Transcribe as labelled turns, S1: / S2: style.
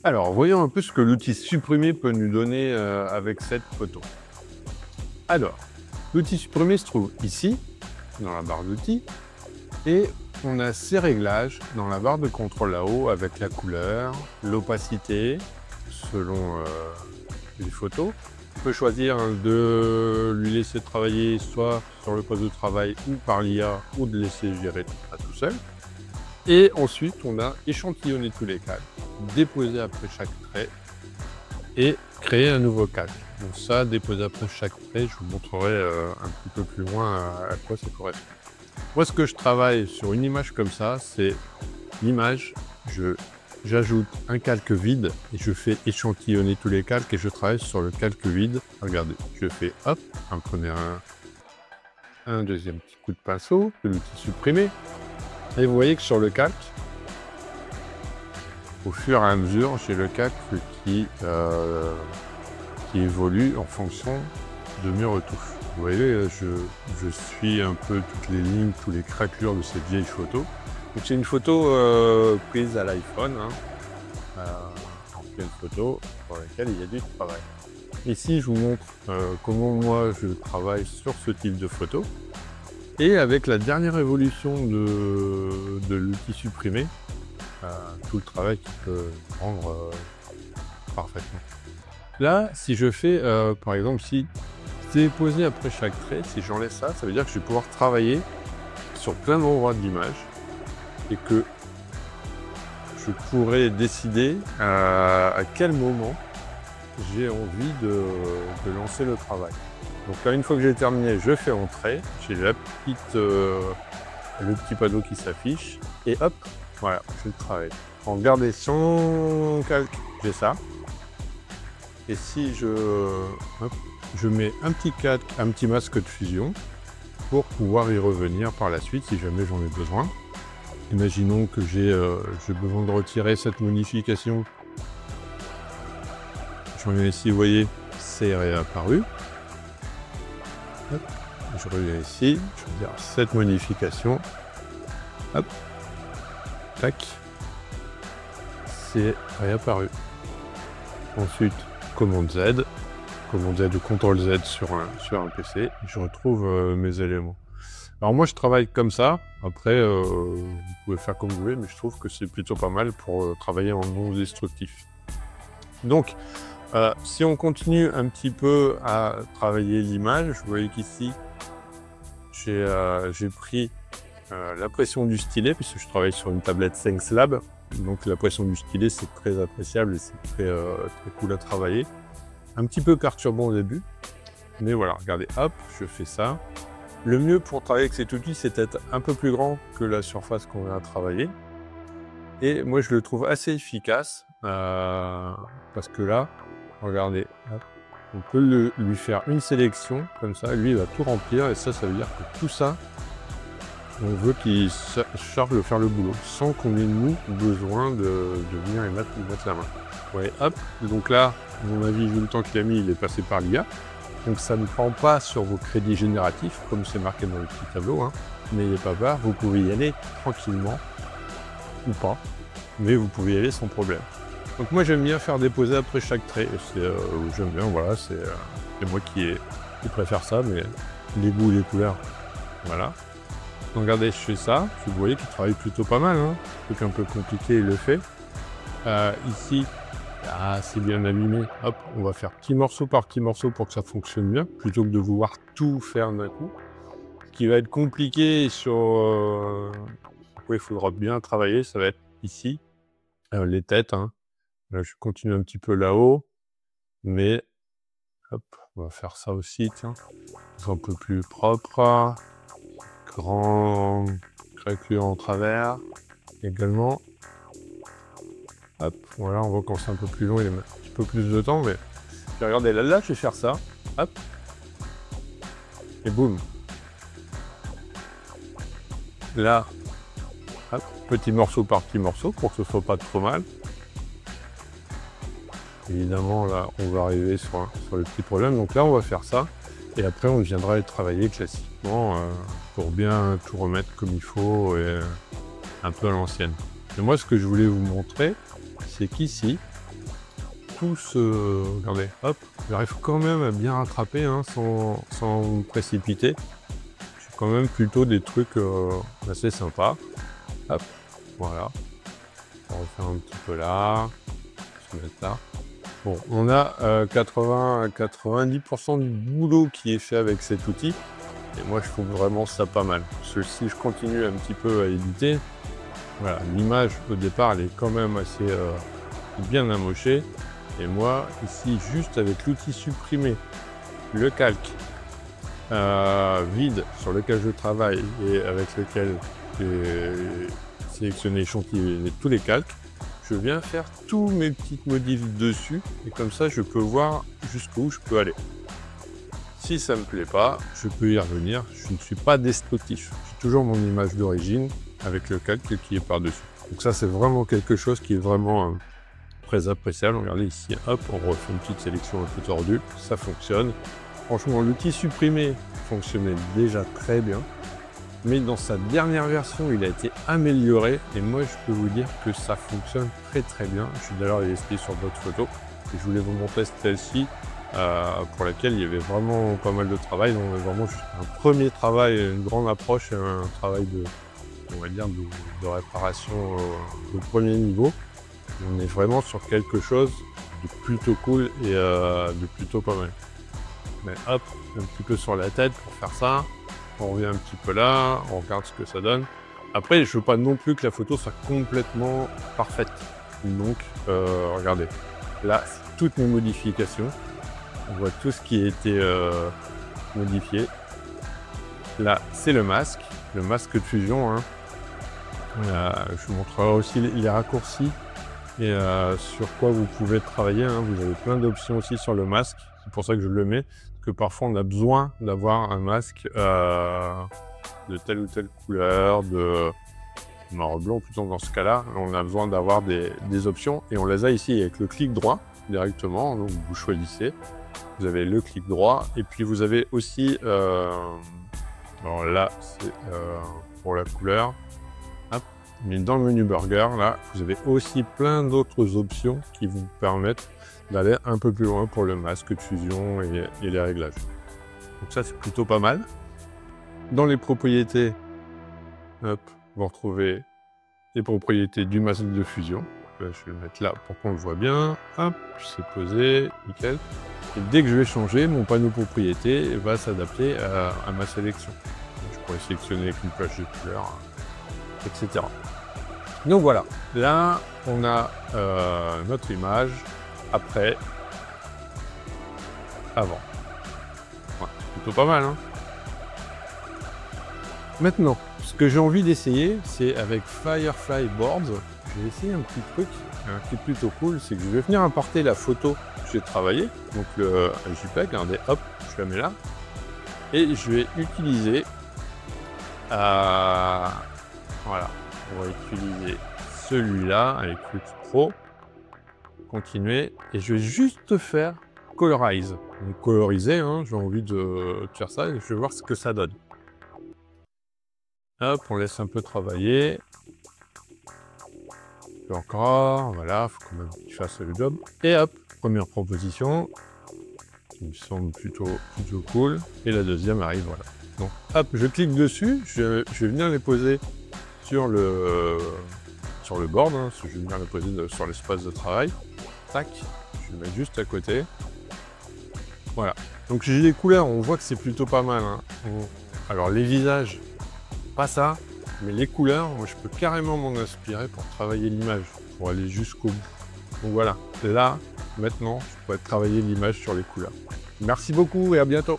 S1: Alors, voyons un peu ce que l'outil supprimer peut nous donner avec cette photo. Alors, l'outil supprimer se trouve ici, dans la barre d'outils, et on a ses réglages dans la barre de contrôle là-haut avec la couleur, l'opacité, selon les photos. On peut choisir de lui laisser travailler soit sur le poste de travail ou par l'IA, ou de laisser gérer ça tout seul. Et ensuite, on a échantillonné tous les calques, déposer après chaque trait et créer un nouveau calque. Donc ça, déposer après chaque trait, je vous montrerai un petit peu plus loin à quoi ça correspond. Moi, ce que je travaille sur une image comme ça, c'est l'image, j'ajoute un calque vide et je fais échantillonner tous les calques et je travaille sur le calque vide. Regardez, je fais hop, un deuxième petit coup de pinceau, de l'outil supprimer. Et vous voyez que sur le calque, au fur et à mesure, j'ai le calque qui évolue en fonction de mes retouches. Vous voyez, je suis un peu toutes les lignes, tous les craquelures de cette vieille photo. Donc c'est une photo prise à l'iPhone, une photo pour laquelle il y a du travail. Ici, je vous montre comment moi je travaille sur ce type de photo. Et avec la dernière évolution de l'outil supprimé, tout le travail qui peut rendre parfaitement. Là, si je fais, par exemple, si déposer après chaque trait, si j'enlève ça, ça veut dire que je vais pouvoir travailler sur plein d'endroits de l'image et que je pourrais décider à quel moment j'ai envie de lancer le travail. Donc là, une fois que j'ai terminé, je fais entrer, j'ai le petit panneau qui s'affiche, et hop, voilà, je travaille. Regardez, sans calque, j'ai ça. Et si je mets un petit calque, un petit masque de fusion, pour pouvoir y revenir par la suite si jamais j'en ai besoin. Imaginons que j'ai besoin de retirer cette modification. Je reviens ici, vous voyez, c'est réapparu. Hop, je reviens ici, je veux dire cette modification, hop, tac, c'est réapparu. Ensuite, commande Z ou CTRL Z sur un PC, je retrouve mes éléments. Alors moi je travaille comme ça, après vous pouvez faire comme vous voulez, mais je trouve que c'est plutôt pas mal pour travailler en non destructif. Donc, si on continue un petit peu à travailler l'image, vous voyez qu'ici, j'ai pris la pression du stylet, puisque je travaille sur une tablette SenseLab. Donc la pression du stylet, c'est très appréciable et c'est très cool à travailler. Un petit peu perturbant au début, mais voilà, regardez, hop, je fais ça. Le mieux pour travailler avec cet outil, c'est d'être un peu plus grand que la surface qu'on va travailler. Et moi, je le trouve assez efficace, parce que là, regardez, hop, on peut lui faire une sélection, comme ça, lui il va tout remplir, et ça veut dire que tout ça, on veut qu'il se charge de faire le boulot, sans qu'on ait nous besoin de venir y mettre la main. Ouais, hop, donc là, à mon avis, vu le temps qu'il a mis, il est passé par l'IA, donc ça ne prend pas sur vos crédits génératifs, comme c'est marqué dans le petit tableau, hein. N'ayez pas peur, vous pouvez y aller tranquillement, ou pas, mais vous pouvez y aller sans problème. Donc moi j'aime bien faire déposer après chaque trait, j'aime bien, voilà, c'est moi qui préfère ça, mais les goûts, les couleurs, voilà. Donc regardez, je fais ça, vous voyez qu'il travaille plutôt pas mal, hein. Un truc un peu compliqué, il le fait. Ici, c'est bien abîmé, hop, on va faire petit morceau par petit morceau pour que ça fonctionne bien, plutôt que de vouloir tout faire d'un coup. Ce qui va être compliqué sur quoi il faudra bien travailler, ça va être ici, les têtes, hein. Là, je continue un petit peu là-haut, mais hop, on va faire ça aussi, tiens, un peu plus propre, grand craquelure en travers, également. Hop, voilà, on voit quand c'est un peu plus long, il y a un petit peu plus de temps, mais puis regardez, là, je vais faire ça, hop, et boum. Là, hop, petit morceau par petit morceau pour que ce soit pas trop mal. Évidemment, là, on va arriver sur le petit problème. Donc là, on va faire ça. Et après, on viendra le travailler classiquement pour bien tout remettre comme il faut et un peu à l'ancienne. Et moi, ce que je voulais vous montrer, c'est qu'ici, tous, regardez, hop, j'arrive quand même à bien rattraper hein, sans me précipiter. J'ai quand même plutôt des trucs assez sympas. Hop, voilà. On va refaire un petit peu là. Je vais mettre là. Bon, on a 90% du boulot qui est fait avec cet outil. Et moi, je trouve vraiment ça pas mal. Parce que si je continue un petit peu à éditer, voilà, l'image au départ, elle est quand même assez bien amochée. Et moi, ici, juste avec l'outil supprimé, le calque vide sur lequel je travaille et avec lequel j'ai sélectionné, échantillonné tous les calques, je viens faire tous mes petites modifs dessus. Et comme ça, je peux voir jusqu'où je peux aller. Si ça me plaît pas, je peux y revenir. Je ne suis pas destructif. J'ai toujours mon image d'origine avec le calque qui est par-dessus. Donc ça, c'est vraiment quelque chose qui est vraiment très appréciable. Regardez ici, hop, on refait une petite sélection un peu tordue. Ça fonctionne. Franchement, l'outil supprimé fonctionnait déjà très bien. Mais dans sa dernière version, il a été amélioré. Et moi, je peux vous dire que ça fonctionne très très bien. Je suis d'ailleurs testé sur d'autres photos. Et je voulais vous montrer celle-ci. Pour laquelle il y avait vraiment pas mal de travail. Donc vraiment juste un premier travail, une grande approche et un travail de, on va dire, de réparation de premier niveau. On est vraiment sur quelque chose de plutôt cool et de plutôt pas mal. Mais hop, un petit peu sur la tête pour faire ça. On revient un petit peu là, on regarde ce que ça donne. Après, je veux pas non plus que la photo soit complètement parfaite. Donc, regardez. Là, c'est toutes mes modifications. On voit tout ce qui a été modifié. Là, c'est le masque de fusion. Hein. Je vous montrerai aussi les raccourcis et sur quoi vous pouvez travailler. Hein. Vous avez plein d'options aussi sur le masque. C'est pour ça que je le mets. Parce que parfois, on a besoin d'avoir un masque de telle ou telle couleur, de marron blanc plutôt dans ce cas-là. On a besoin d'avoir des options et on les a ici avec le clic droit directement. Donc, vous choisissez. Vous avez le clic droit et puis vous avez aussi, alors là c'est pour la couleur, hop, mais dans le menu burger, là vous avez aussi plein d'autres options qui vous permettent d'aller un peu plus loin pour le masque de fusion et les réglages. Donc ça c'est plutôt pas mal. Dans les propriétés, hop, vous retrouvez les propriétés du masque de fusion. Là, je vais le mettre là pour qu'on le voit bien. Hop, c'est posé, nickel. Et dès que je vais changer, mon panneau propriété va s'adapter à ma sélection. Donc, je pourrais sélectionner avec une plage de couleurs, etc. Donc voilà, là on a notre image après, avant. Ouais, c'est plutôt pas mal. Hein. Maintenant, ce que j'ai envie d'essayer, c'est avec Firefly Boards. Je vais essayer un petit truc qui est plutôt cool, c'est que je vais venir importer la photo que j'ai travaillée, donc le JPEG, regardez, hop, je la mets là, et je vais utiliser, voilà, on va utiliser celui-là avec Flux Pro, continuer, et je vais juste faire Colorize. Donc coloriser, hein, j'ai envie de faire ça, et je vais voir ce que ça donne. Hop, on laisse un peu travailler. Encore, voilà, faut quand même qu'il fasse le job. Et hop, première proposition, qui me semble plutôt cool. Et la deuxième arrive, voilà. Donc hop, je clique dessus, je vais venir les poser sur le board, hein, je vais venir les poser sur l'espace de travail. Tac, je le mets juste à côté. Voilà. Donc j'ai des couleurs, on voit que c'est plutôt pas mal. Hein. Alors les visages, pas ça. Mais les couleurs, moi je peux carrément m'en inspirer pour travailler l'image, pour aller jusqu'au bout. Donc voilà, là, maintenant, je pourrais travailler l'image sur les couleurs. Merci beaucoup et à bientôt.